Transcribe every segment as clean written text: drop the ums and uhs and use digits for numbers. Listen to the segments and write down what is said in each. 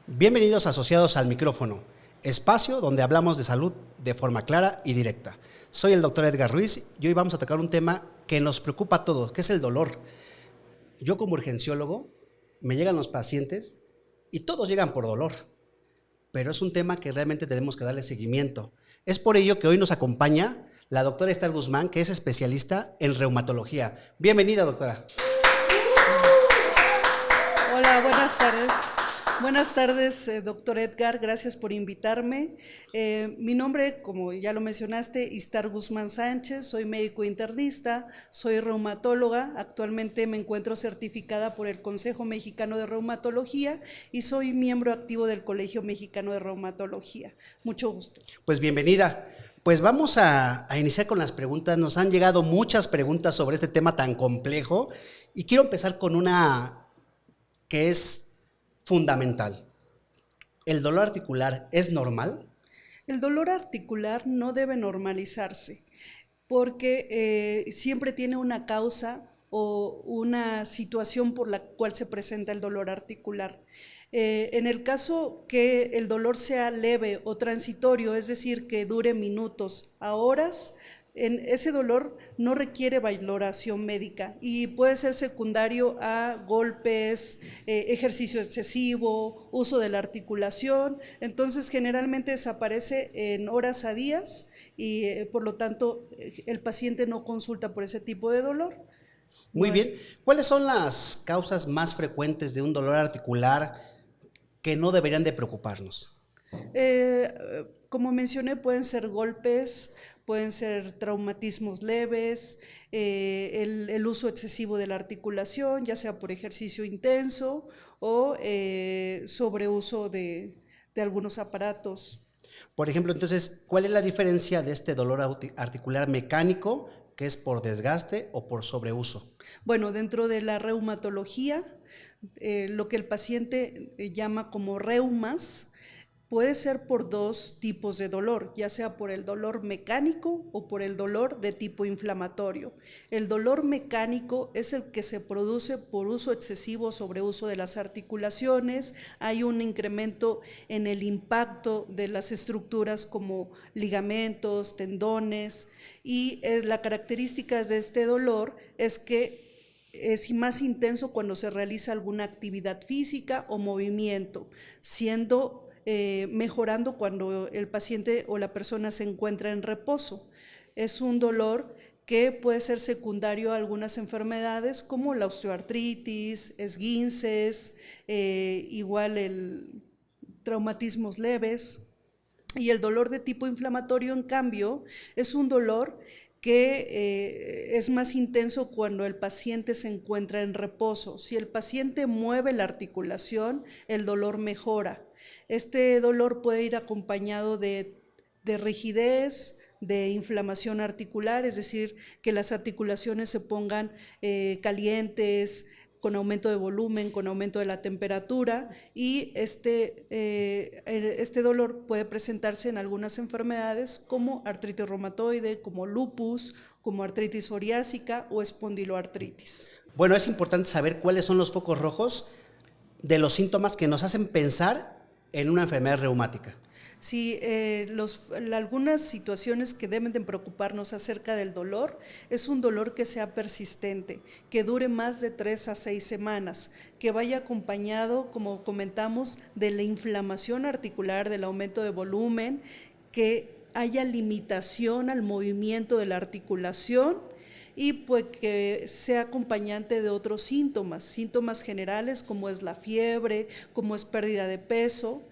Bienvenidos asociados al micrófono, espacio donde hablamos de salud de forma clara y directa. Soy el doctor Edgar Ruiz y hoy vamos a tocar un tema que nos preocupa a todos, que es el dolor. Yo como urgenciólogo, me llegan los pacientes y todos llegan por dolor, pero es un tema que realmente tenemos que darle seguimiento. Es por ello que hoy nos acompaña la doctora Esther Guzmán, que es especialista en reumatología. Bienvenida, doctora. Hola, buenas tardes. Buenas tardes, doctor Edgar, gracias por invitarme. Mi nombre, como ya lo mencionaste, Esther Guzmán Sánchez, soy médico internista, soy reumatóloga, actualmente me encuentro certificada por el Consejo Mexicano de Reumatología y soy miembro activo del Colegio Mexicano de Reumatología. Mucho gusto. Pues bienvenida. Pues vamos a iniciar con las preguntas. Nos han llegado muchas preguntas sobre este tema tan complejo y quiero empezar con una que es fundamental. ¿El dolor articular es normal? El dolor articular no debe normalizarse porque siempre tiene una causa o una situación por la cual se presenta el dolor articular. En el caso que el dolor sea leve o transitorio, es decir, que dure minutos a horas, ese dolor no requiere valoración médica y puede ser secundario a golpes, ejercicio excesivo, uso de la articulación. Entonces generalmente desaparece en horas a días y por lo tanto el paciente no consulta por ese tipo de dolor. Muy No es, bien. ¿Cuáles son las causas más frecuentes de un dolor articular que no deberían de preocuparnos? Como mencioné, pueden ser golpes, pueden ser traumatismos leves, el uso excesivo de la articulación, ya sea por ejercicio intenso o sobreuso de algunos aparatos. Por ejemplo, entonces, ¿cuál es la diferencia de este dolor articular mecánico, que es por desgaste o por sobreuso? Bueno, dentro de la reumatología, lo que el paciente llama como reumas, puede ser por dos tipos de dolor, ya sea por el dolor mecánico o por el dolor de tipo inflamatorio. El dolor mecánico es el que se produce por uso excesivo o sobreuso de las articulaciones, hay un incremento en el impacto de las estructuras como ligamentos, tendones, y la característica de este dolor es que es más intenso cuando se realiza alguna actividad física o movimiento, siendo mejorando cuando el paciente o la persona se encuentra en reposo. Es un dolor que puede ser secundario a algunas enfermedades como la osteoartritis, esguinces, igual el traumatismos leves. Y el dolor de tipo inflamatorio, en cambio, es un dolor que es más intenso cuando el paciente se encuentra en reposo. Si el paciente mueve la articulación, el dolor mejora. Este dolor puede ir acompañado de rigidez, de inflamación articular, es decir, que las articulaciones se pongan calientes, con aumento de volumen, con aumento de la temperatura, y este dolor puede presentarse en algunas enfermedades como artritis reumatoide, como lupus, como artritis psoriásica o espondiloartritis. Bueno, es importante saber cuáles son los focos rojos de los síntomas que nos hacen pensar en una enfermedad reumática. Sí, algunas situaciones que deben de preocuparnos acerca del dolor es un dolor que sea persistente, que dure más de 3 a 6 semanas, que vaya acompañado, como comentamos, de la inflamación articular, del aumento de volumen, que haya limitación al movimiento de la articulación y pues que sea acompañante de otros síntomas generales como es la fiebre, como es pérdida de peso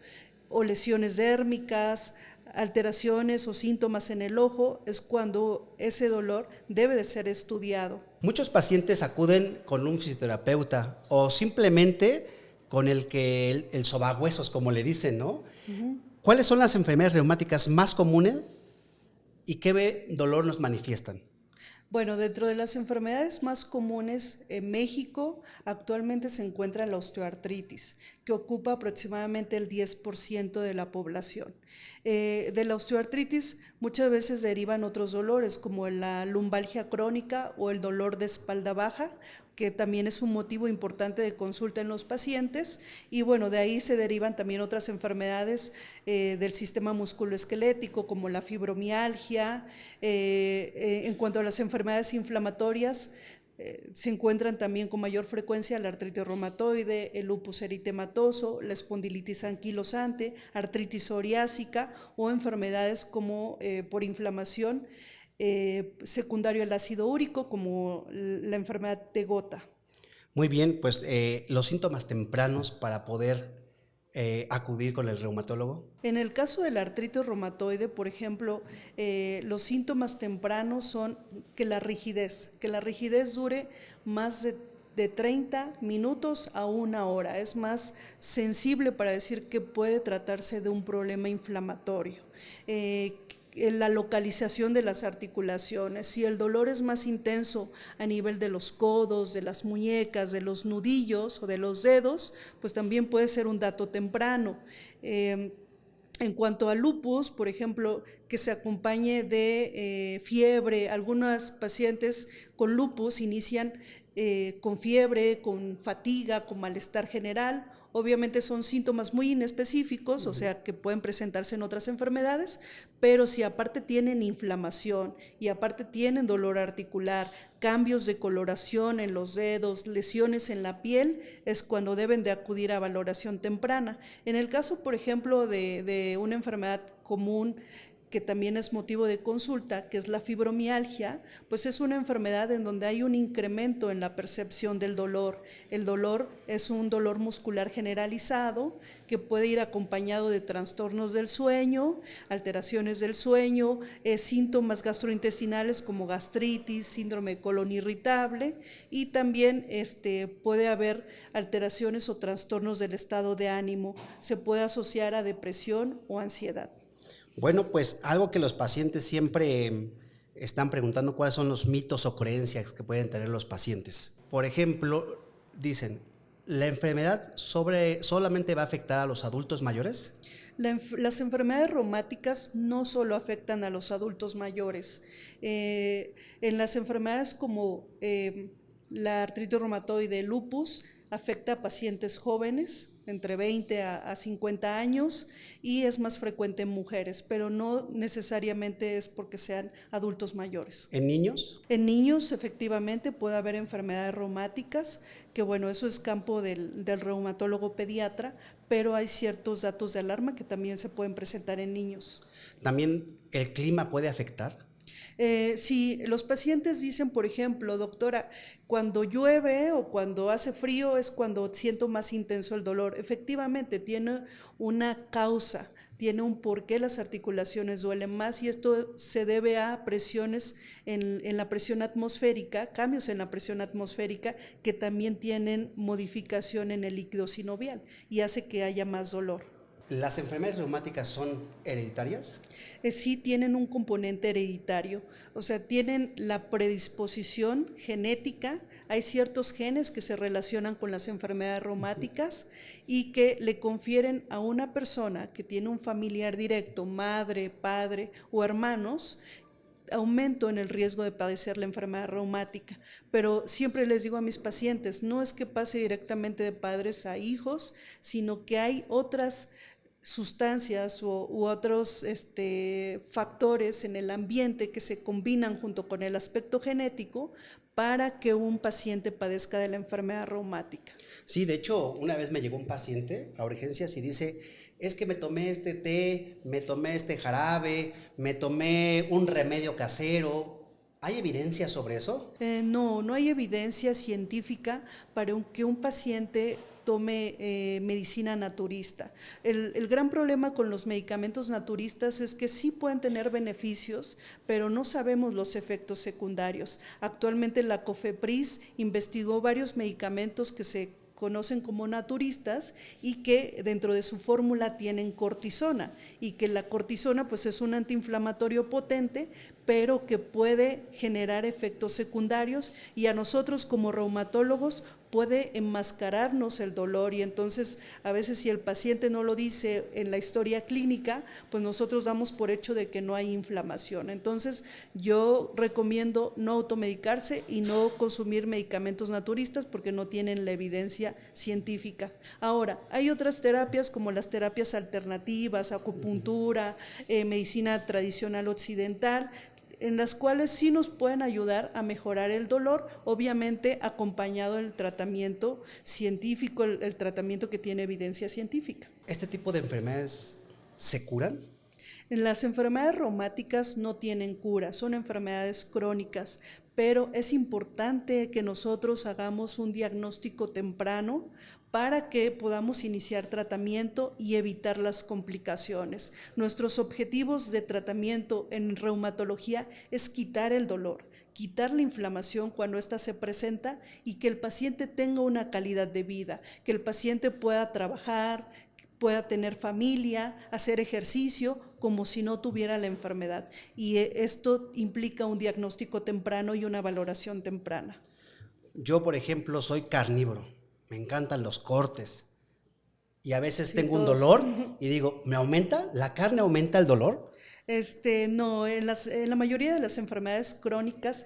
o lesiones dérmicas, alteraciones o síntomas en el ojo, es cuando ese dolor debe de ser estudiado. Muchos pacientes acuden con un fisioterapeuta o simplemente con el sobahuesos, como le dicen, ¿no? ¿Cuáles son las enfermedades reumáticas más comunes y qué dolor nos manifiestan? Bueno, dentro de las enfermedades más comunes en México actualmente se encuentra la osteoartritis, que ocupa aproximadamente el 10% de la población. De la osteoartritis muchas veces derivan otros dolores como la lumbalgia crónica o el dolor de espalda baja, que también es un motivo importante de consulta en los pacientes, y bueno, de ahí se derivan también otras enfermedades del sistema musculoesquelético, como la fibromialgia. En cuanto a las enfermedades inflamatorias, se encuentran también con mayor frecuencia la artritis reumatoide, el lupus eritematoso, la espondilitis anquilosante, artritis psoriásica o enfermedades como por inflamación secundario al ácido úrico, como la enfermedad de Gota. Muy bien, pues los síntomas tempranos para poder acudir con el reumatólogo. En el caso de la artritis reumatoide, por ejemplo, los síntomas tempranos son que la rigidez dure más de 30 minutos a 1 hora. Es más sensible para decir que puede tratarse de un problema inflamatorio. La localización de las articulaciones, si el dolor es más intenso a nivel de los codos, de las muñecas, de los nudillos o de los dedos, pues también puede ser un dato temprano. En cuanto al lupus, por ejemplo, que se acompañe de fiebre, algunos pacientes con lupus inician con fiebre, con fatiga, con malestar general. Obviamente son síntomas muy inespecíficos, o sea, que pueden presentarse en otras enfermedades, pero si aparte tienen inflamación y aparte tienen dolor articular, cambios de coloración en los dedos, lesiones en la piel, es cuando deben de acudir a valoración temprana. En el caso, por ejemplo, de una enfermedad común que también es motivo de consulta, que es la fibromialgia, pues es una enfermedad en donde hay un incremento en la percepción del dolor. El dolor es un dolor muscular generalizado que puede ir acompañado de trastornos del sueño, alteraciones del sueño, síntomas gastrointestinales como gastritis, síndrome de colon irritable, y también puede haber alteraciones o trastornos del estado de ánimo. Se puede asociar a depresión o ansiedad. Bueno, pues algo que los pacientes siempre están preguntando, cuáles son los mitos o creencias que pueden tener los pacientes. Por ejemplo, dicen, ¿la enfermedad solamente va a afectar a los adultos mayores? Las enfermedades reumáticas no solo afectan a los adultos mayores. En las enfermedades como la artritis reumatoide, el lupus, afecta a pacientes jóvenes, entre 20 a 50 años, y es más frecuente en mujeres, pero no necesariamente es porque sean adultos mayores. ¿En niños? En niños, efectivamente, puede haber enfermedades reumáticas, que bueno, eso es campo del reumatólogo pediatra, pero hay ciertos datos de alarma que también se pueden presentar en niños. ¿También el clima puede afectar? Si los pacientes dicen, por ejemplo, doctora, cuando llueve o cuando hace frío es cuando siento más intenso el dolor, efectivamente tiene una causa, tiene un porqué las articulaciones duelen más, y esto se debe a presiones en la presión atmosférica, cambios en la presión atmosférica que también tienen modificación en el líquido sinovial y hace que haya más dolor. ¿Las enfermedades reumáticas son hereditarias? Sí tienen un componente hereditario, o sea, tienen la predisposición genética, hay ciertos genes que se relacionan con las enfermedades reumáticas y que le confieren a una persona que tiene un familiar directo, madre, padre o hermanos, aumento en el riesgo de padecer la enfermedad reumática. Pero siempre les digo a mis pacientes, no es que pase directamente de padres a hijos, sino que hay otras sustancias u otros factores en el ambiente que se combinan junto con el aspecto genético para que un paciente padezca de la enfermedad reumática. Sí, de hecho, una vez me llegó un paciente a urgencias y dice, es que me tomé este té, me tomé este jarabe, me tomé un remedio casero. ¿Hay evidencia sobre eso? No hay evidencia científica para que un paciente tome medicina naturista. El gran problema con los medicamentos naturistas es que sí pueden tener beneficios, pero no sabemos los efectos secundarios. Actualmente la COFEPRIS investigó varios medicamentos que se conocen como naturistas y que dentro de su fórmula tienen cortisona, y que la cortisona pues es un antiinflamatorio potente, pero que puede generar efectos secundarios, y a nosotros como reumatólogos puede enmascararnos el dolor, y entonces a veces si el paciente no lo dice en la historia clínica, pues nosotros damos por hecho de que no hay inflamación. Entonces yo recomiendo no automedicarse y no consumir medicamentos naturistas porque no tienen la evidencia científica. Ahora, hay otras terapias como las terapias alternativas, acupuntura, medicina tradicional occidental, en las cuales sí nos pueden ayudar a mejorar el dolor, obviamente acompañado del tratamiento científico, el tratamiento que tiene evidencia científica. ¿Este tipo de enfermedades se curan? Las enfermedades reumáticas no tienen cura, son enfermedades crónicas, pero es importante que nosotros hagamos un diagnóstico temprano para que podamos iniciar tratamiento y evitar las complicaciones. Nuestros objetivos de tratamiento en reumatología es quitar el dolor, quitar la inflamación cuando ésta se presenta y que el paciente tenga una calidad de vida, que el paciente pueda trabajar, pueda tener familia, hacer ejercicio como si no tuviera la enfermedad. Y esto implica un diagnóstico temprano y una valoración temprana. Yo, por ejemplo, soy carnívoro, me encantan los cortes y a veces Sí, tengo un todos. dolor y digo, ¿me aumenta? ¿La carne aumenta el dolor? No, en la mayoría de las enfermedades crónicas,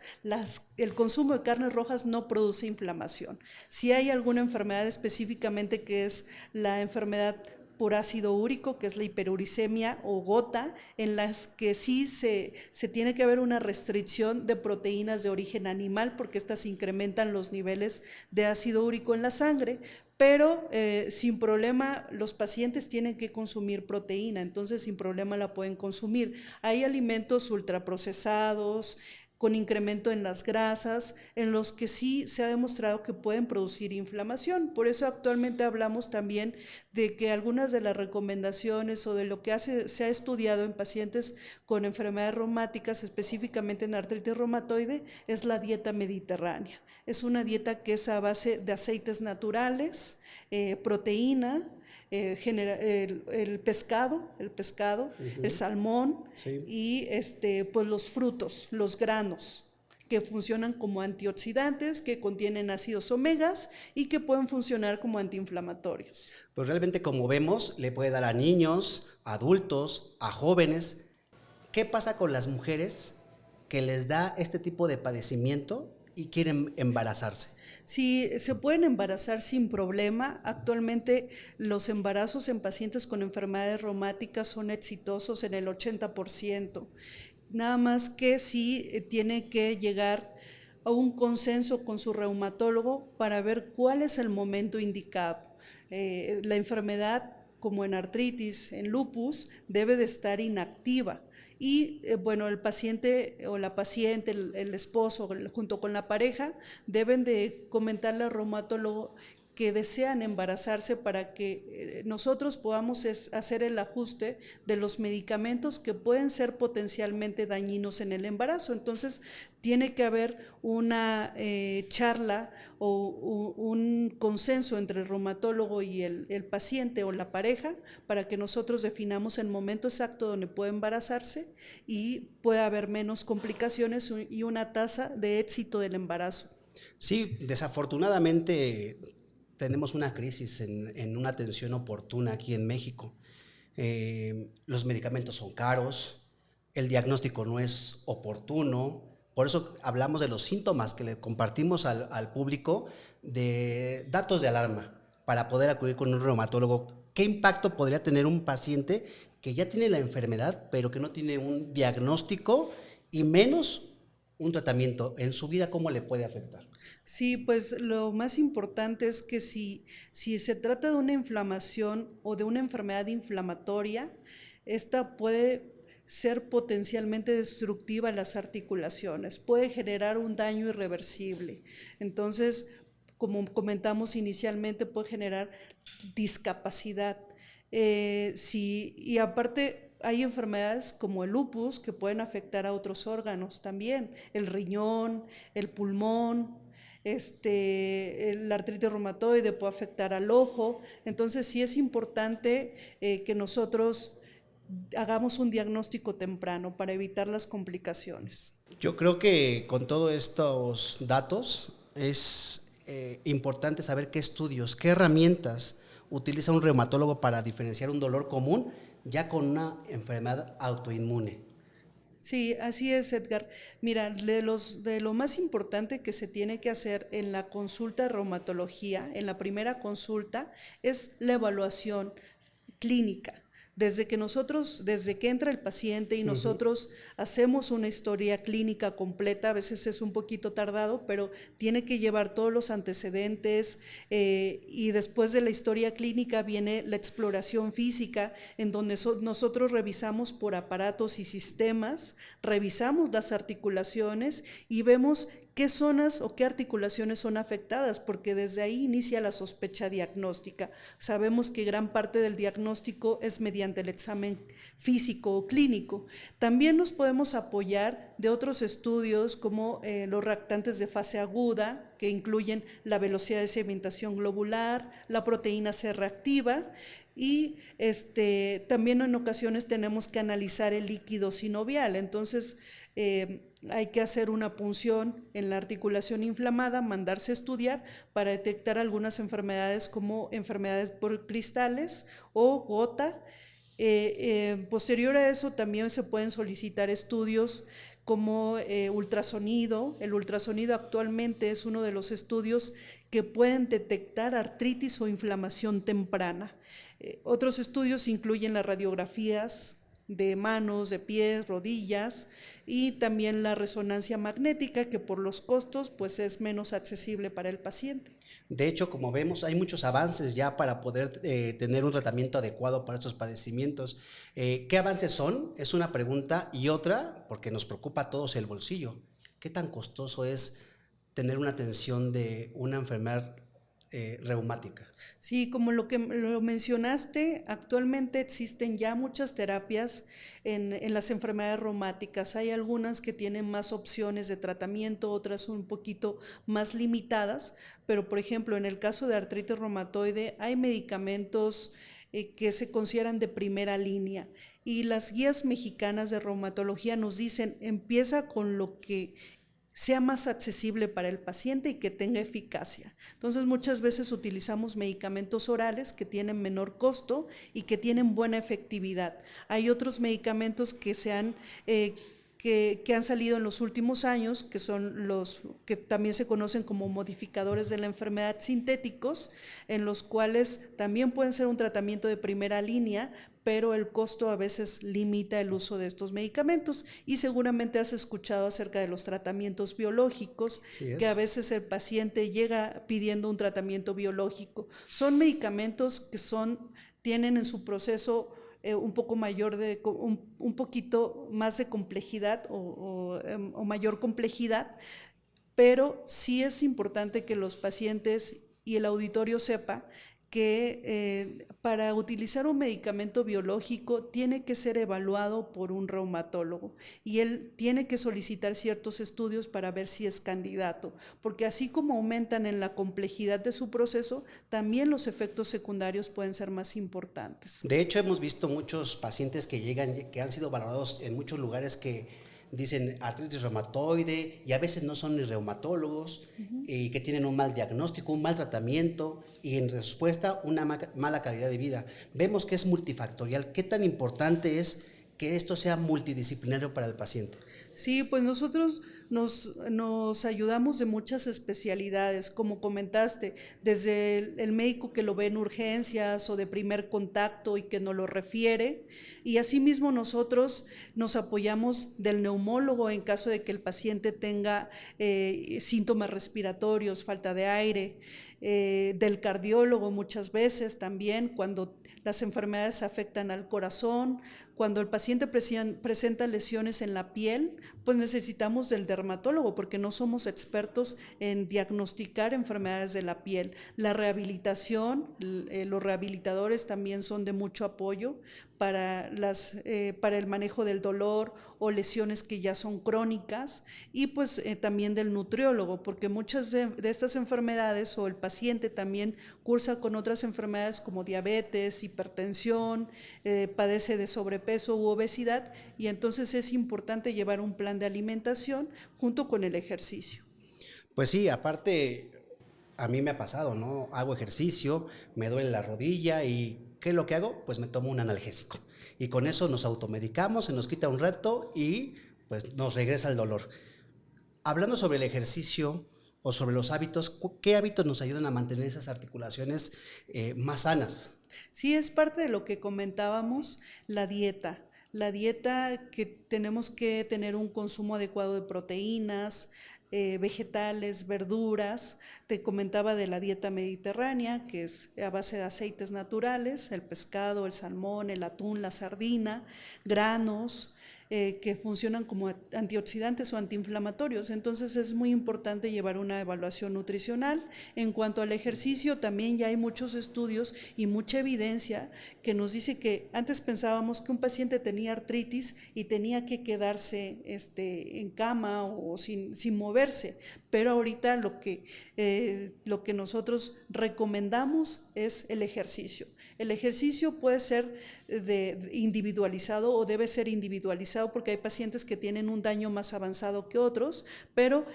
el consumo de carnes rojas no produce inflamación. Si hay alguna enfermedad específicamente que es la enfermedad por ácido úrico, que es la hiperuricemia o gota, en las que sí se tiene que haber una restricción de proteínas de origen animal, porque estas incrementan los niveles de ácido úrico en la sangre, pero sin problema los pacientes tienen que consumir proteína, entonces sin problema la pueden consumir. Hay alimentos ultraprocesados, con incremento en las grasas, en los que sí se ha demostrado que pueden producir inflamación. Por eso actualmente hablamos también de que algunas de las recomendaciones o de lo que se ha estudiado en pacientes con enfermedades reumáticas, específicamente en artritis reumatoide, es la dieta mediterránea. Es una dieta que es a base de aceites naturales, proteína, el pescado, el salmón, Sí. y pues los frutos, los granos, que funcionan como antioxidantes, que contienen ácidos omegas y que pueden funcionar como antiinflamatorios. Pues realmente, como vemos, le puede dar a niños, a adultos, a jóvenes. ¿Qué pasa con las mujeres que les da este tipo de padecimiento y quieren embarazarse? Sí, se pueden embarazar sin problema. Actualmente los embarazos en pacientes con enfermedades reumáticas son exitosos en el 80%. Nada más que sí tiene que llegar a un consenso con su reumatólogo para ver cuál es el momento indicado. La enfermedad, como en artritis, en lupus, debe de estar inactiva. Y bueno, el paciente o la paciente, el esposo, junto con la pareja, deben de comentarle al reumatólogo que desean embarazarse para que nosotros podamos hacer el ajuste de los medicamentos que pueden ser potencialmente dañinos en el embarazo. Entonces, tiene que haber una charla o un consenso entre el reumatólogo y el paciente o la pareja para que nosotros definamos el momento exacto donde puede embarazarse y pueda haber menos complicaciones y una tasa de éxito del embarazo. Sí, desafortunadamente tenemos una crisis en una atención oportuna aquí en México. Los medicamentos son caros, el diagnóstico no es oportuno, por eso hablamos de los síntomas que le compartimos al público, de datos de alarma para poder acudir con un reumatólogo. ¿Qué impacto podría tener un paciente que ya tiene la enfermedad, pero que no tiene un diagnóstico y menos un tratamiento en su vida? ¿Cómo le puede afectar? Sí, pues lo más importante es que si se trata de una inflamación o de una enfermedad inflamatoria, esta puede ser potencialmente destructiva en las articulaciones, puede generar un daño irreversible. Entonces, como comentamos inicialmente, puede generar discapacidad. Y aparte hay enfermedades como el lupus que pueden afectar a otros órganos también, el riñón, el pulmón, la artritis reumatoide puede afectar al ojo. Entonces sí es importante que nosotros hagamos un diagnóstico temprano para evitar las complicaciones. Yo creo que con todos estos datos es importante saber qué estudios, qué herramientas utiliza un reumatólogo para diferenciar un dolor común ya con una enfermedad autoinmune. Sí, así es, Edgar. Mira, de lo más importante que se tiene que hacer en la consulta de reumatología, en la primera consulta, es la evaluación clínica. Desde que entra el paciente y nosotros hacemos una historia clínica completa, a veces es un poquito tardado, pero tiene que llevar todos los antecedentes y después de la historia clínica viene la exploración física, en donde nosotros revisamos por aparatos y sistemas, revisamos las articulaciones y vemos qué zonas o qué articulaciones son afectadas, porque desde ahí inicia la sospecha diagnóstica. Sabemos que gran parte del diagnóstico es mediante el examen físico o clínico. También nos podemos apoyar de otros estudios como los reactantes de fase aguda, que incluyen la velocidad de sedimentación globular, la proteína C reactiva, y también en ocasiones tenemos que analizar el líquido sinovial. Entonces hay que hacer una punción en la articulación inflamada, mandarse a estudiar para detectar algunas enfermedades como enfermedades por cristales o gota. Posterior a eso también se pueden solicitar estudios como ultrasonido. El ultrasonido actualmente es uno de los estudios que pueden detectar artritis o inflamación temprana. Otros estudios incluyen las radiografías de manos, de pies, rodillas, y también la resonancia magnética, que por los costos pues es menos accesible para el paciente. De hecho, como vemos, hay muchos avances ya para poder tener un tratamiento adecuado para estos padecimientos. ¿Qué avances son? Es una pregunta, y otra, porque nos preocupa a todos el bolsillo. ¿Qué tan costoso es tener una atención de una enfermedad reumática? Sí, como lo mencionaste, actualmente existen ya muchas terapias en las enfermedades reumáticas. Hay algunas que tienen más opciones de tratamiento, otras un poquito más limitadas, pero por ejemplo, en el caso de artritis reumatoide hay medicamentos que se consideran de primera línea, y las guías mexicanas de reumatología nos dicen: empieza con lo que sea más accesible para el paciente y que tenga eficacia. Entonces muchas veces utilizamos medicamentos orales que tienen menor costo y que tienen buena efectividad. Hay otros medicamentos que han salido en los últimos años, que son los que también se conocen como modificadores de la enfermedad sintéticos, en los cuales también pueden ser un tratamiento de primera línea, pero el costo a veces limita el uso de estos medicamentos. Y seguramente has escuchado acerca de los tratamientos biológicos, que a veces el paciente llega pidiendo un tratamiento biológico. Son medicamentos que tienen en su proceso un poco mayor un poquito más de complejidad o mayor complejidad, pero sí es importante que los pacientes y el auditorio sepa que para utilizar un medicamento biológico tiene que ser evaluado por un reumatólogo, y él tiene que solicitar ciertos estudios para ver si es candidato, porque así como aumentan en la complejidad de su proceso, también los efectos secundarios pueden ser más importantes. De hecho, hemos visto muchos pacientes que llegan, que han sido valorados en muchos lugares, que dicen artritis reumatoide, y a veces no son ni reumatólogos, y que tienen un mal diagnóstico, un mal tratamiento, y en respuesta una mala calidad de vida. Vemos que es multifactorial. ¿Qué tan importante es que esto sea multidisciplinario para el paciente? Sí, pues nosotros nos ayudamos de muchas especialidades, como comentaste, desde el médico que lo ve en urgencias o de primer contacto y que nos lo refiere, y asimismo nosotros nos apoyamos del neumólogo en caso de que el paciente tenga síntomas respiratorios, falta de aire, del cardiólogo muchas veces también, cuando las enfermedades afectan al corazón, cuando el paciente presenta lesiones en la piel, pues necesitamos del dermatólogo, porque no somos expertos en diagnosticar enfermedades de la piel. La rehabilitación, los rehabilitadores también son de mucho apoyo para el manejo del dolor o lesiones que ya son crónicas, y pues también del nutriólogo, porque muchas de estas enfermedades, o el paciente también cursa con otras enfermedades como diabetes, hipertensión, padece de sobrepeso u obesidad, y entonces es importante llevar un plan de alimentación junto con el ejercicio. Pues sí, aparte, a mí me ha pasado, ¿no? Hago ejercicio, me duele la rodilla y ¿qué es lo que hago? Pues me tomo un analgésico. Y con eso nos automedicamos, se nos quita un rato y pues nos regresa el dolor. Hablando sobre el ejercicio o sobre los hábitos, ¿qué hábitos nos ayudan a mantener esas articulaciones más sanas? Sí, es parte de lo que comentábamos, la dieta. La dieta que tenemos que tener un consumo adecuado de proteínas, vegetales, verduras. Te comentaba de la dieta mediterránea, que es a base de aceites naturales, el pescado, el salmón, el atún, la sardina, granos, que funcionan como antioxidantes o antiinflamatorios. Entonces es muy importante llevar una evaluación nutricional. En cuanto al ejercicio, también ya hay muchos estudios y mucha evidencia que nos dice que antes pensábamos que un paciente tenía artritis y tenía que quedarse en cama o sin moverse, pero ahorita lo que nosotros recomendamos es el ejercicio. El ejercicio puede ser individualizado o debe ser individualizado porque hay pacientes que tienen un daño más avanzado que otros, pero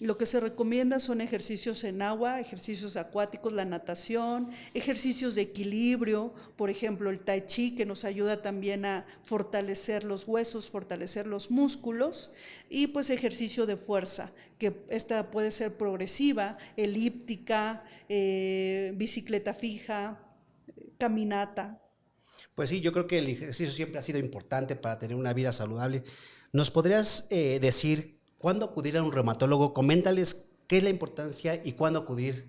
lo que se recomienda son ejercicios en agua, ejercicios acuáticos, la natación, ejercicios de equilibrio, por ejemplo el tai chi, que nos ayuda también a fortalecer los huesos, fortalecer los músculos, y pues ejercicio de fuerza, que esta puede ser progresiva, elíptica, bicicleta fija, caminata. Pues sí, yo creo que el ejercicio siempre ha sido importante para tener una vida saludable. ¿Nos podrías decir cuándo acudir a un reumatólogo? Coméntales qué es la importancia y cuándo acudir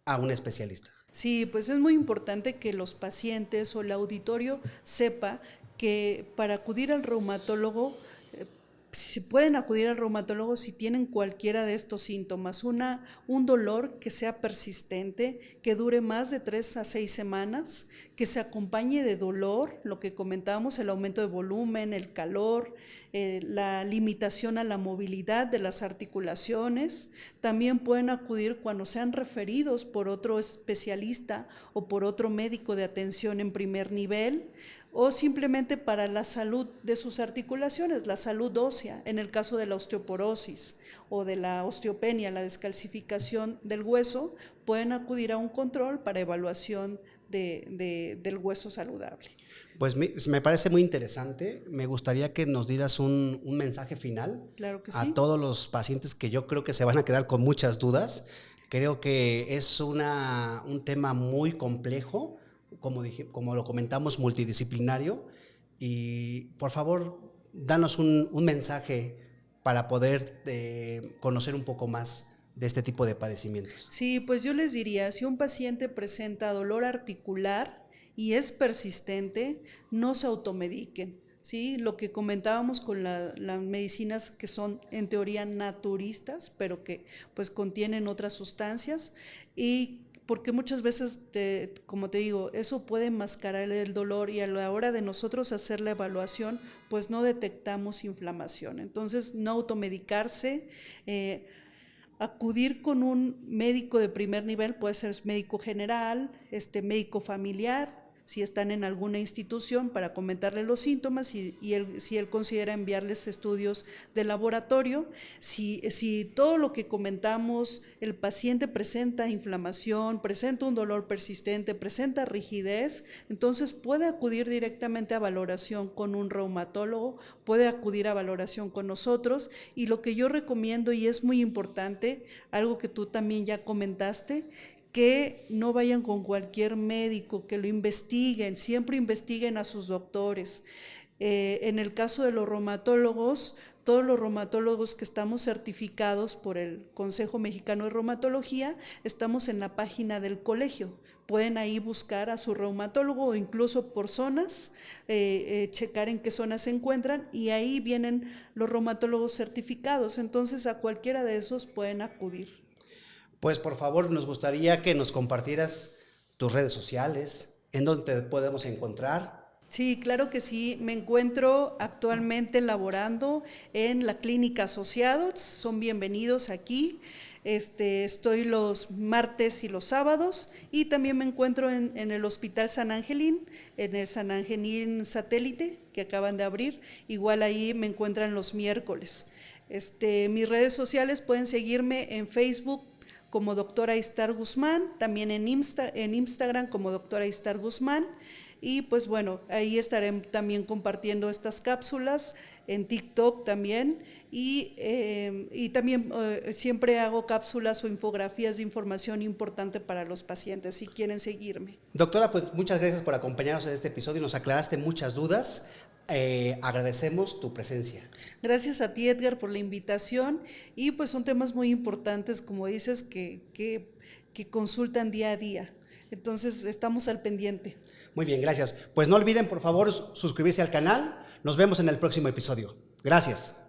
a un especialista. Sí, pues es muy importante que los pacientes o el auditorio sepa que para acudir al reumatólogo, si pueden acudir al reumatólogo si tienen cualquiera de estos síntomas, un dolor que sea persistente, que dure más de 3 a 6 semanas, que se acompañe de dolor, lo que comentábamos, el aumento de volumen, el calor, la limitación a la movilidad de las articulaciones. También pueden acudir cuando sean referidos por otro especialista o por otro médico de atención en primer nivel, o simplemente para la salud de sus articulaciones, la salud ósea, en el caso de la osteoporosis o de la osteopenia, la descalcificación del hueso, pueden acudir a un control para evaluación del hueso saludable. Pues me parece muy interesante. Me gustaría que nos dieras un mensaje final. Claro que a sí. todos los pacientes que yo creo que se van a quedar con muchas dudas. Creo que es un tema muy complejo, como lo comentamos, multidisciplinario. Y por favor, danos un mensaje para poder conocer un poco más de este tipo de padecimientos. Sí, pues yo les diría, si un paciente presenta dolor articular y es persistente, no se automediquen. ¿Sí? Lo que comentábamos con las medicinas que son en teoría naturistas, pero que pues contienen otras sustancias, y porque muchas veces, como te digo, eso puede enmascarar el dolor y a la hora de nosotros hacer la evaluación, pues no detectamos inflamación. Entonces, no automedicarse, acudir con un médico de primer nivel, puede ser médico general, médico familiar, si están en alguna institución, para comentarle los síntomas y si él considera enviarles estudios de laboratorio. Si todo lo que comentamos, el paciente presenta inflamación, presenta un dolor persistente, presenta rigidez, entonces puede acudir directamente a valoración con un reumatólogo, puede acudir a valoración con nosotros, y lo que yo recomiendo, y es muy importante, algo que tú también ya comentaste, que no vayan con cualquier médico, que lo investiguen, siempre investiguen a sus doctores. En el caso de los reumatólogos, todos los reumatólogos que estamos certificados por el Consejo Mexicano de Reumatología, estamos en la página del colegio. Pueden ahí buscar a su reumatólogo o incluso por zonas, checar en qué zonas se encuentran, y ahí vienen los reumatólogos certificados. Entonces a cualquiera de esos pueden acudir. Pues por favor, nos gustaría que nos compartieras tus redes sociales, en dónde te podemos encontrar. Sí, claro que sí. Me encuentro actualmente laborando en la Clínica Asociados. Son bienvenidos aquí. Estoy los martes y los sábados, y también me encuentro en el Hospital San Angelín, en el San Angelín Satélite que acaban de abrir. Igual ahí me encuentran los miércoles. Mis redes sociales pueden seguirme en Facebook como doctora Istar Guzmán, también en Instagram como doctora Istar Guzmán. Y pues bueno, ahí estaré también compartiendo estas cápsulas, en TikTok también, y también siempre hago cápsulas o infografías de información importante para los pacientes si quieren seguirme. Doctora, pues muchas gracias por acompañarnos en este episodio, nos aclaraste muchas dudas. Agradecemos tu presencia. Gracias a ti, Edgar, por la invitación, y pues son temas muy importantes, como dices, que consultan día a día. Entonces, estamos al pendiente. Muy bien, gracias. Pues no olviden, por favor, suscribirse al canal. Nos vemos en el próximo episodio. Gracias.